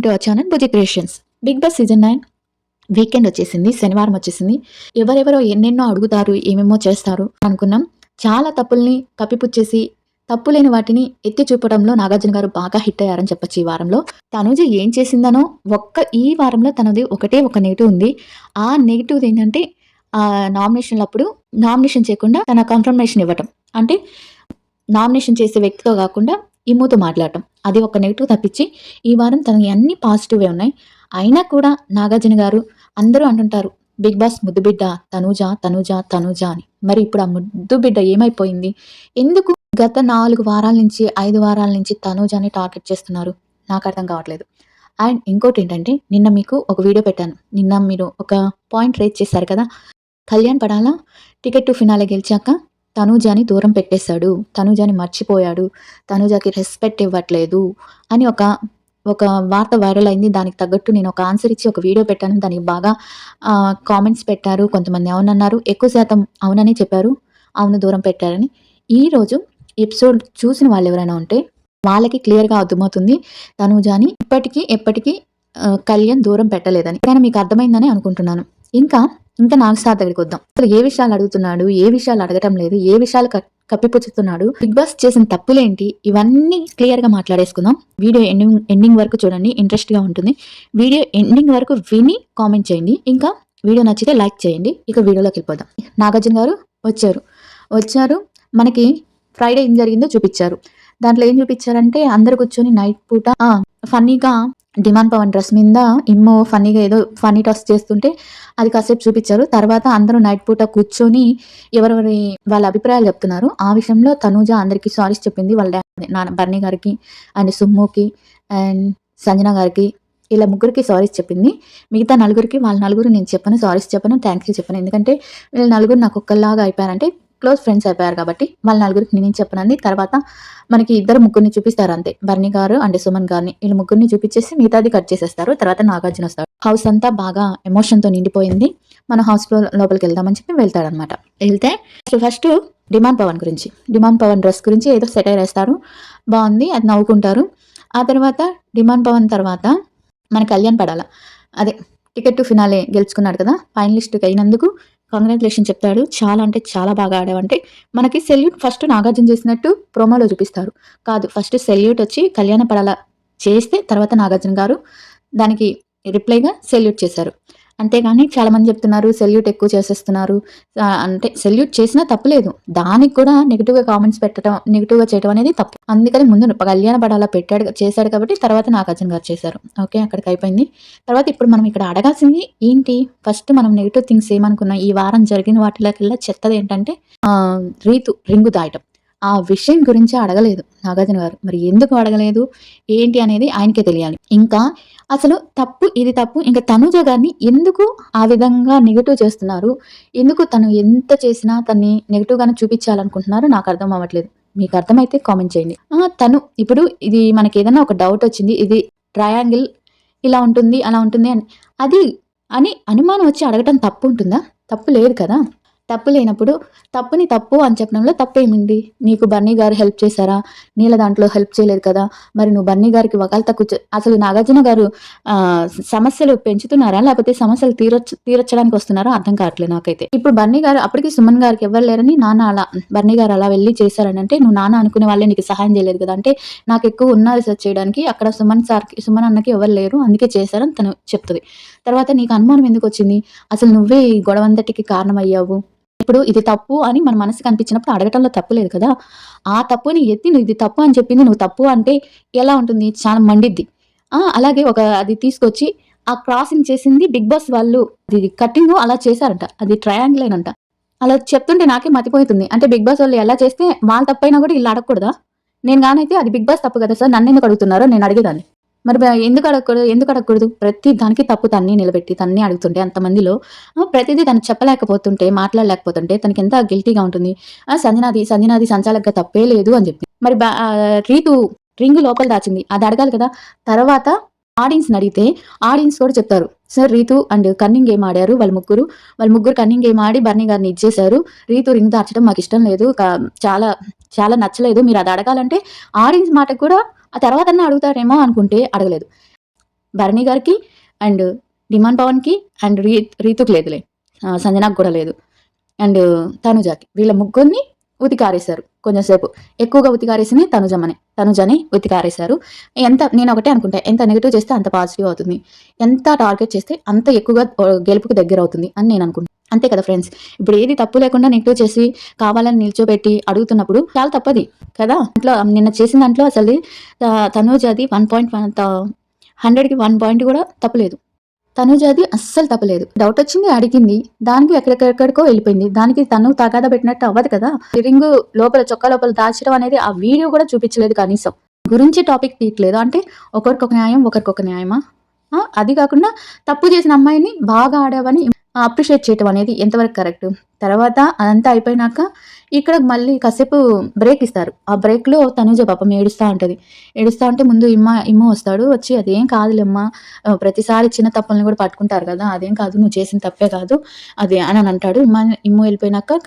To our channel Buji creations. Big Boss season 9 weekend వచ్చేసింది, శనివారం వచ్చేసింది. ఎవరెవరో ఎన్నెన్నో అడుగుతారు, ఏమేమో చేస్తారు అనుకున్నాం. చాలా తప్పుల్ని కప్పిపుచ్చేసి తప్పు లేని వాటిని ఎత్తి చూపడంలో నాగార్జున గారు బాగా హిట్ అయ్యారని చెప్పొచ్చు. ఈ వారంలో తనుజ ఏం చేసిందనో ఈ వారంలో తనది ఒకటే ఒక నెగిటివ్ ఉంది. ఆ నెగిటివ్ ఏంటంటే నామినేషన్లప్పుడు నామినేషన్ చేయకుండా తన కన్ఫర్మేషన్ ఇవ్వటం, అంటే నామినేషన్ చేసే వ్యక్తితో కాకుండా ఇమ్ముతో మాట్లాడటం, అది ఒక నెగిటివ్ తప్పించి ఈ వారం తనకి అన్ని పాజిటివే ఉన్నాయి. అయినా కూడా నాగార్జున గారు అందరూ అంటుంటారు బిగ్ బాస్ ముద్దు బిడ్డ తనూజ తనూజ తనూజ అని. మరి ఇప్పుడు ఆ ముద్దు బిడ్డ ఏమైపోయింది? ఎందుకు గత 4 వారాల నుంచి 5 వారాల నుంచి తనూజని టార్గెట్ చేస్తున్నారు? నాకు అర్థం కావట్లేదు. అండ్ ఇంకోటి ఏంటంటే, నిన్న మీకు ఒక వీడియో పెట్టాను. నిన్న మీరు ఒక పాయింట్ రేజ్ చేశారు కదా, Kalyan Padala ticket to finale గెలిచాక తనూజని దూరం పెట్టేశాడు, తనూజని మర్చిపోయాడు, తనూజకి రెస్పెక్ట్ ఇవ్వట్లేదు అని ఒక వార్త వైరల్ అయింది. దానికి తగ్గట్టు నేను ఒక ఆన్సర్ ఇచ్చి ఒక వీడియో పెట్టాను. దానికి బాగా కామెంట్స్ పెట్టారు. కొంతమంది అవునన్నారు, ఎక్కువ శాతం అవునని చెప్పారు, అవును దూరం పెట్టారని. ఈరోజు ఎపిసోడ్ చూసిన వాళ్ళు ఎవరైనా ఉంటే వాళ్ళకి క్లియర్గా అర్థమవుతుంది తనూజని ఎప్పటికీ కళ్యాణ్ దూరం పెట్టలేదని. కానీ మీకు అర్థమైందని అనుకుంటున్నాను. ఇంకా నాగ్ సార్ దగ్గరికి వద్దాం. అసలు ఏ విషయాలు అడుగుతున్నాడు, ఏ విషయాలు అడగటం లేదు, ఏ విషయాలు కప్పిపుచ్చుతున్నాడు, బిగ్ బాస్ చేసిన తప్పులేంటి, ఇవన్నీ క్లియర్ గా మాట్లాడేసుకుందాం. వీడియో ఎండింగ్ వరకు చూడండి, ఇంట్రెస్ట్ గా ఉంటుంది. వీడియో ఎండింగ్ వరకు విని కామెంట్ చేయండి. ఇంకా వీడియో నచ్చితే లైక్ చేయండి. ఇక వీడియోలోకి వెళ్ళిపోదాం. నాగార్జున గారు వచ్చారు మనకి ఫ్రైడే ఏం జరిగిందో చూపించారు. దాంట్లో ఏం చూపించారంటే, అందరు కూర్చొని నైట్ పూట ఫన్నీగా డిమాండ్ పవన్ డ్రెస్ మీద ఇమ్మో ఫన్నీగా ఏదో ఫన్నీ టాస్ చేస్తుంటే అది కాసేపు చూపించారు. తర్వాత అందరూ నైట్ పూట కూర్చొని ఎవరెవరి వాళ్ళ అభిప్రాయాలు చెప్తున్నారు. ఆ విషయంలో తనూజ అందరికీ సారీస్ చెప్పింది. వాళ్ళ నాన్న బర్నీ గారికి అండ్ సుమ్ముకి అండ్ సంజన గారికి, ఇలా ముగ్గురికి సారీస్ చెప్పింది. మిగతా నలుగురికి వాళ్ళ నలుగురు నేను చెప్పను, సారీస్ చెప్పను, థ్యాంక్ యూ చెప్పను. ఎందుకంటే వీళ్ళ నలుగురు నాకు ఒక్కలాగా అయిపోయారంటే క్లోజ్ ఫ్రెండ్స్ అయిపోయారు కాబట్టి వాళ్ళ నలుగురికి నేను చెప్పనండి. తర్వాత మనకి ఇద్దరు ముగ్గురిని చూపిస్తారు అంతే, బర్నీ గారు అండ్ సుమన్ గారిని. వీళ్ళు ముగ్గురిని చూపించేసి మిగతాది కట్ చేసేస్తారు. తర్వాత నాగార్జున వస్తాడు. హౌస్ అంతా బాగా ఎమోషన్తో నిండిపోయింది. మన హౌస్ లోపలికి వెళ్దామని చెప్పి వెళ్తాడనమాట. వెళ్తే ఫస్ట్ డిమాండ్ పవన్ డ్రెస్ గురించి ఏదో సెటైర్ వేస్తారు, బాగుంది, అది నవ్వుకుంటారు. ఆ తర్వాత డిమాండ్ పవన్ తర్వాత మన కళ్యాణ్ పడాల అదే టికెట్ టు ఫినాలే గెలుచుకున్నాడు కదా, ఫైనలిస్ట్కి అయినందుకు కంగ్రాచులేషన్ చెప్తాడు. చాలా అంటే చాలా బాగా ఆడావంటే మనకి సెల్యూట్ ఫస్ట్ నాగార్జున చేసినట్టు ప్రోమోలో చూపిస్తారు. కాదు, ఫస్ట్ సెల్యూట్ వచ్చి కళ్యాణ పడాల చేస్తే తర్వాత నాగార్జున గారు దానికి రిప్లైగా సెల్యూట్ చేశారు. అంతేగాని చాలా మంది చెప్తున్నారు సెల్యూట్ ఎక్కువ చేసేస్తున్నారు. అంటే సెల్యూట్ చేసినా తప్పులేదు, దానికి కూడా నెగిటివ్గా కామెంట్స్ పెట్టడం, నెగిటివ్గా చేయడం అనేది తప్పు. అందుకని ముందు కళ్యాణ పడాల చేశాడు కాబట్టి తర్వాత నాగార్జున గారు చేశారు. ఓకే, అక్కడికి అయిపోయింది. తర్వాత ఇప్పుడు మనం ఇక్కడ అడగాల్సింది ఏంటి? ఫస్ట్ మనం నెగిటివ్ థింగ్స్ ఏమనుకున్నాం, ఈ వారం జరిగిన వాటిలోకెల్లా చెత్తది ఏంటంటే రీతు రింగు దాయటం. ఆ విషయం గురించి అడగలేదు నాగార్జున గారు. మరి ఎందుకు అడగలేదు ఏంటి అనేది ఆయనకే తెలియాలి. ఇంకా అసలు ఇది తప్పు. ఇంకా తనూజ గారిని ఎందుకు ఆ విధంగా నెగిటివ్ చేస్తున్నారు? ఎందుకు తను ఎంత చేసినా తన్ని నెగిటివ్ గానే చూపించాలనుకుంటున్నారు? నాకు అర్థం అవ్వట్లేదు. మీకు అర్థమైతే కామెంట్ చేయండి. తను ఇప్పుడు ఇది మనకి ఏదైనా ఒక డౌట్ వచ్చింది, ఇది ట్రయాంగిల్ ఇలా ఉంటుంది అలా ఉంటుంది అని అనుమానం వచ్చి అడగటం తప్పు ఉంటుందా? తప్పు లేదు కదా. తప్పు లేనప్పుడు తప్పుని తప్పు అని చెప్పడంలో తప్పేమింది? నీకు బన్నీ గారు హెల్ప్ చేశారా? నీళ్ళ దాంట్లో హెల్ప్ చేయలేదు కదా, మరి నువ్వు బన్నీ గారికి వకాలు తక్కువ అసలు నాగార్జున గారు సమస్యలు పెంచుతున్నారా లేకపోతే సమస్యలు తీరచ్చడానికి వస్తున్నారా అర్థం కావట్లేదు నాకైతే. ఇప్పుడు బన్నీ గారు అప్పటికి సుమన్ గారికి ఎవరు లేరని నాన్న అలా బన్నీ గారు అలా వెళ్ళి చేశారని అంటే, నువ్వు నాన్న అనుకునే వాళ్ళే నీకు సహాయం చేయలేదు కదా అంటే, నాకు ఎక్కువ ఉన్న రీసెర్చ్ చేయడానికి అక్కడ సుమన్ అన్నకి ఎవరు లేరు అందుకే చేశారని తను చెప్తుంది. తర్వాత నీకు అనుమానం ఎందుకు వచ్చింది? అసలు నువ్వే ఈ గొడవంతటికి కారణం అయ్యావు. ఇప్పుడు ఇది తప్పు అని మన మనసుకు అనిపించినప్పుడు అడగటంలో తప్పు లేదు కదా. ఆ తప్పుని ఎత్తి నువ్వు ఇది తప్పు అని చెప్పింది నువ్వు తప్పు అంటే ఎలా ఉంటుంది? చాలా మండిద్ది. అలాగే అది తీసుకొచ్చి ఆ క్రాసింగ్ చేసింది బిగ్ బాస్ వాళ్ళు, అది కట్టింగ్ అలా చేశారంట, అది ట్రయాంగిల్ అంట. అలా చెప్తుంటే నాకే మతిపోతుంది. అంటే బిగ్ బాస్ వాళ్ళు ఎలా చేస్తే వాళ్ళ తప్పైనా కూడా ఇలా అడగకూడదా? నేను కానైతే అది బిగ్ బాస్ తప్పు కదా సార్, నన్ను ఎందుకు అడుగుతున్నారో నేను అడిగేదాన్ని. మరి ఎందుకు అడగకూడదు? ప్రతి దానికి తప్పు తన్ని నిలబెట్టి తన్ని అడుగుతుంటే అంతమందిలో ప్రతిదీ తను చెప్పలేకపోతుంటే, మాట్లాడలేకపోతుంటే తనకి ఎంత గిల్టీగా ఉంటుంది. సంజనాది సంచాలకుగా తప్పే లేదు అని చెప్పి, మరి రీతు రింగు లోపల దాచింది, అది అడగాలి కదా. తర్వాత ఆడియన్స్ అడిగితే ఆడియన్స్ కూడా చెప్తారు, sir Ritu and cunning game ఆడారు, వాళ్ళ ముగ్గురు కన్నింగ్ గేమ్ ఆడి బర్నీ గారిని ఇచ్చేశారు, రీతు రింగ్ దాచడం మాకు ఇష్టం లేదు, చాలా చాలా నచ్చలేదు, మీరు అది అడగాలంటే ఆడియన్స్ మాట కూడా ఆ తర్వాత అడుగుతారేమో అనుకుంటే అడగలేదు. భరణి గారికి అండ్ డిమాండ్ పవన్కి అండ్ రీతుకు లేదులే, సంజనాకు కూడా లేదు, అండ్ తనుజాకి, వీళ్ళ ముగ్గురిని ఉతికారేశారు. కొంచెంసేపు ఎక్కువగా ఉతికారేసింది తనుజని ఉతికారేశారు. నేను ఒకటే అనుకుంటా, ఎంత నెగిటివ్ చేస్తే అంత పాజిటివ్ అవుతుంది, ఎంత టార్గెట్ చేస్తే అంత ఎక్కువగా గెలుపుకు దగ్గర అవుతుంది అని నేను అనుకుంటాను. అంతే కదా ఫ్రెండ్స్. ఇప్పుడు ఏది తప్పు లేకుండా నెగిటివ్ చేసి కావాలని నిల్చోబెట్టి అడుగుతున్నప్పుడు చాలా తప్పది కదా. దాంట్లో నిన్న చేసిన దాంట్లో అసలు తనుజాది 100కి 1 పాయింట్ కూడా తప్పులేదు. తనుజాది అస్సలు తప్పలేదు. డౌట్ వచ్చింది, అడిగింది, దానికి ఎక్కడెక్కడికో వెళ్ళిపోయింది. దానికి తను తగాదా పెట్టినట్టు అవ్వదు కదా. రింగ్ లోపల చొక్కా లోపల దాచడం అనేది ఆ వీడియో కూడా చూపించలేదు కనీసం. గురించి టాపిక్ తీయట్లేదు అంటే ఒకరికొక న్యాయం ఒకరికొక న్యాయమా? అది కాకుండా తప్పు చేసిన అమ్మాయిని బాగా ఆడావని అప్రిషియేట్ చేయటం అనేది ఎంతవరకు కరెక్ట్? తర్వాత అదంతా అయిపోయినాక ఇక్కడ మళ్ళీ కాసేపు బ్రేక్ ఇస్తారు. ఆ బ్రేక్లో తనుజ పాపం ఏడుస్తూ ఉంటుంది. ఏడుస్తూ ఉంటే ముందు ఇమ్ము వస్తాడు. వచ్చి అదేం కాదులేమ్మా, ప్రతిసారి చిన్న తప్పుల్ని కూడా పట్టుకుంటారు కదా, అదేం కాదు, నువ్వు చేసిన తప్పే కాదు అది అని అంటాడు. ఇమ్ము వెళ్ళిపోయినాక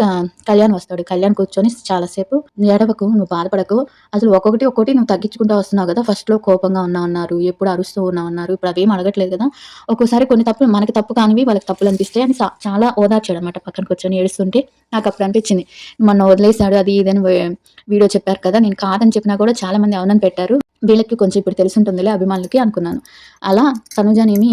కళ్యాణ్ వస్తాడు. కళ్యాణ్ కూర్చొని చాలాసేపు, ఏడవకు, నువ్వు బాధపడకు, అసలు ఒక్కొక్కటి నువ్వు తగ్గించుకుంటూ వస్తున్నావు కదా, ఫస్ట్లో కోపంగా ఉన్నావు, ఎప్పుడు అరుస్తూ ఉన్నావు, ఇప్పుడు అవేం అడగట్లేదు కదా, ఒక్కోసారి కొన్ని తప్పులు మనకి తప్పు కానివి వాళ్ళకి తప్పులు అనిపిస్తాయి అని చాలా ఓదార్చాడు అనమాట. పక్కన కూర్చొని ఏడుస్తుంటే నాకు అప్పుడు అనిపించింది, మొన్న వదిలేశాడు అది ఇదని వీడియో చెప్పారు కదా, నేను కాదని చెప్పినా కూడా చాలా మంది అవునని పెట్టారు, వీళ్ళకి కొంచెం ఇప్పుడు తెలుసుంటుందిలే అభిమానులకి అనుకున్నాను. అలా తనుజనేమి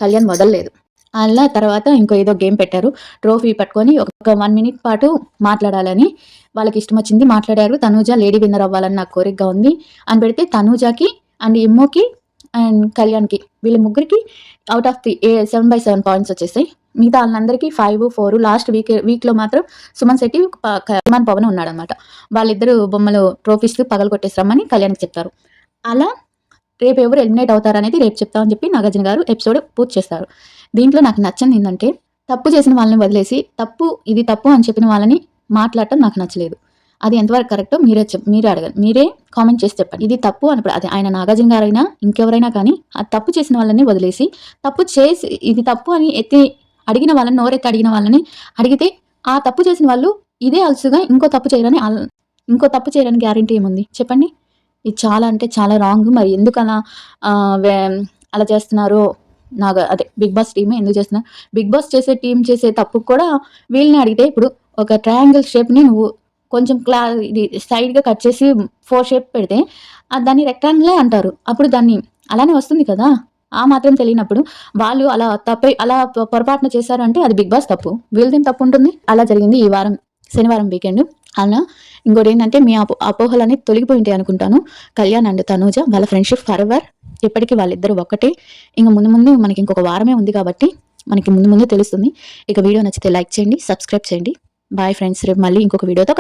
కళ్యాణ్ వదలలేదు. అలా తర్వాత ఇంకో ఏదో గేమ్ పెట్టారు. ట్రోఫీ పట్టుకొని ఒక 1 minute పాటు మాట్లాడాలని వాళ్ళకి ఇష్టం వచ్చింది మాట్లాడారు. తనూజ లేడీ విన్నర్ అవ్వాలని నాకు కోరికగా ఉంది అని పెడితే తనూజకి అండ్ ఇమ్మోకి అండ్ కళ్యాణ్కి, వీళ్ళ ముగ్గురికి అవుట్ ఆఫ్ ది 7/7 పాయింట్స్ వచ్చేసాయి. మిగతా వాళ్ళందరికీ 5, 4. లాస్ట్ వీక్లో మాత్రం సుమన్ శెట్టి, డిమాండ్ పవన్ ఉన్నాడనమాట. వాళ్ళిద్దరు బొమ్మలు ట్రోఫీస్ పగలు కొట్టేస్తామని కళ్యాణ్కి చెప్తారు. అలా రేపు ఎవరు ఎలిమినేట్ అవుతారనేది రేపు చెప్తామని చెప్పి నాగార్జున గారు ఎపిసోడ్ పూర్తి చేస్తారు. దీంట్లో నాకు నచ్చింది ఏంటంటే, తప్పు చేసిన వాళ్ళని వదిలేసి ఇది తప్పు అని చెప్పిన వాళ్ళని మాట్లాడటం నాకు నచ్చలేదు. అది ఎంతవరకు కరెక్టో మీరే అడగండి, మీరే కామెంట్ చేసి చెప్పండి. ఇది తప్పు అని అది ఆయన నాగార్జున గారైనా ఇంకెవరైనా కానీ, ఆ తప్పు చేసిన వాళ్ళని వదిలేసి తప్పు చేసి ఇది తప్పు అని అడిగిన వాళ్ళని, నోరెత్తి అడిగిన వాళ్ళని అడిగితే ఆ తప్పు చేసిన వాళ్ళు ఇదే అలసుగా ఇంకో తప్పు చేయడానికి గ్యారంటీ ఏముంది చెప్పండి? ఇది చాలా అంటే చాలా రాంగ్. మరి ఎందుకు అలా చేస్తున్నారో అదే బిగ్ బాస్ టీమ్ ఎందుకు చేస్తున్నారు? బిగ్ బాస్ టీం చేసే తప్పు కూడా వీళ్ళని అడిగితే, ఇప్పుడు ఒక ట్రయాంగిల్ షేప్ని నువ్వు కొంచెం ఇది సైడ్గా కట్ చేసి 4 షేప్ పెడితే దాన్ని రెక్టాంగిలే అంటారు. అప్పుడు దాన్ని అలానే వస్తుంది కదా. ఆ మాత్రం తెలియనప్పుడు వాళ్ళు అలా పొరపాటున చేశారంటే అది బిగ్ బాస్ తప్పు, వీళ్ళదేం తప్పు ఉంటుంది? అలా జరిగింది ఈ వారం శనివారం వీకెండ్. అలా ఇంకోటి ఏంటంటే, మీ అపోహలన్నీ తొలగిపోయి ఉంటాయి అనుకుంటాను. కళ్యాణ్ అండ్ తనూజ వాళ్ళ ఫ్రెండ్షిప్ ఫరెవర్, ఇప్పటికీ వాళ్ళిద్దరూ ఒక్కటే. ఇంకా ముందు మనకి ఇంకొక వారమే ఉంది కాబట్టి మనకి ముందు తెలుస్తుంది. ఇక వీడియో నచ్చితే లైక్ చేయండి, సబ్స్క్రైబ్ చేయండి. బాయ్ ఫ్రెండ్స్, రేపు మళ్ళీ ఇంకొక వీడియోతో